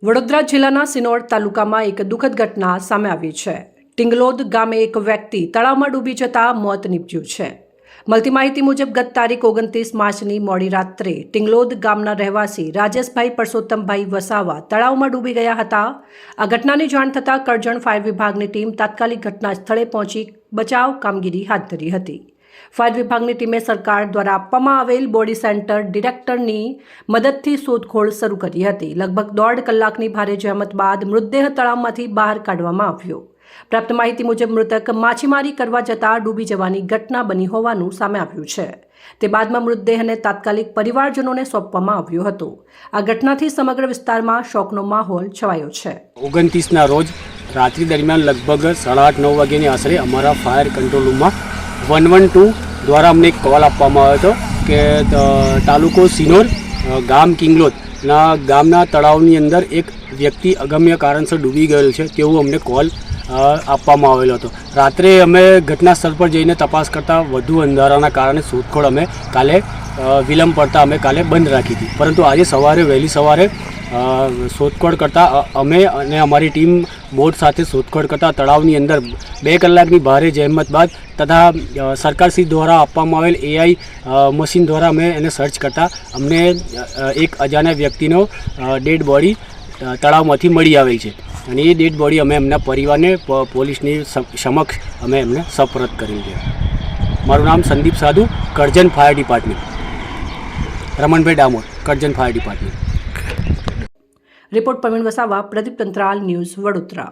વડોદરા જિલ્લાના સિનોર તાલુકામાં એક દુઃખદ ઘટના સામે આવી છે। ટિંગલોદ ગામે એક વ્યક્તિ તળાવમાં ડૂબી જતા મોત નીપજ્યું છે। મળતી માહિતી મુજબ ગત તારીખ 29 માર્ચની મોડી રાત્રે ટિંગલોદ ગામના રહેવાસી રાજેશભાઈ પરસોત્તમભાઈ વસાવા તળાવમાં ડૂબી ગયા હતા। આ ઘટનાની જાણ થતાં કરજણ ફાયર વિભાગની ટીમ તાત્કાલિક ઘટના સ્થળે પહોંચી બચાવ કામગીરી હાથ ધરી હતી। ફાયર વિભાગની ટીમે સરકાર દ્વારા આપવામાં આવેલ બોડી સેન્ટર ડિરેક્ટરની મદદથી શોધખોળ શરૂ કરી હતી। લગભગ 1.5 કલાકની ભારે જહેમત બાદ મૃતદેહ તળાવમાંથી બહાર કાઢવામાં આવ્યો। પ્રાપ્ત માહિતી મુજબ મૃતક માછીમારી કરવા જતા ડૂબી જવાની ઘટના બની હોવાનું સામે આવ્યું છે। તે બાદમાં મૃતદેહને તાત્કાલિક પરિવારજનોને સોંપવામાં આવ્યો હતો। આ ઘટનાથી સમગ્ર વિસ્તારમાં શોકનો માહોલ છવાયો છે। 29ના રોજ રાત્રિ દરમિયાન લગભગ 8:30-9 વાગ્યાની આશરે અમારા ફાયર કંટ્રોલ રૂમમાં 112 દ્વારા અમને એક કોલ આપવામાં આવ્યો હતો કે તાલુકો સિનોર ગામ કિંગલોદના ગામના તળાવની અંદર એક વ્યક્તિ અગમ્ય કારણસર ડૂબી ગયેલ છે તેવું અમને કોલ આપવામાં આવેલો હતો। રાત્રે અમે ઘટના સ્થળ પર જઈને તપાસ કરતાં વધુ અંધારાના કારણે શોધખોળ અમે કાલે વિલંબ પડતા અમે કાલે બંધ રાખી હતી, પરંતુ આજે સવારે વહેલી સવારે શોધખોળ કરતાં અમે અને અમારી ટીમ બોટ સાથે શોધખોળ કરતાં તળાવની અંદર 2 કલાકની ભારે જહેમત બાદ તથા સરકારશ્રી દ્વારા આપવામાં આવેલ AI મશીન દ્વારા અમે એને સર્ચ કરતાં અમને એક અજાણ્યા વ્યક્તિનો ડેડ બોડી તળાવમાંથી મળી આવેલ છે અને એ ડેડ બોડી અમે એમના પરિવારને પોલીસની સમક્ષ અમે એમને સપરત કરેલ છે। મારું નામ Sandeep Sadhu, Karjan fire department, Ramanbhai Damor, Karjan fire department. Report Pravin Vasava, Pradeep Tantral, news Vadodara.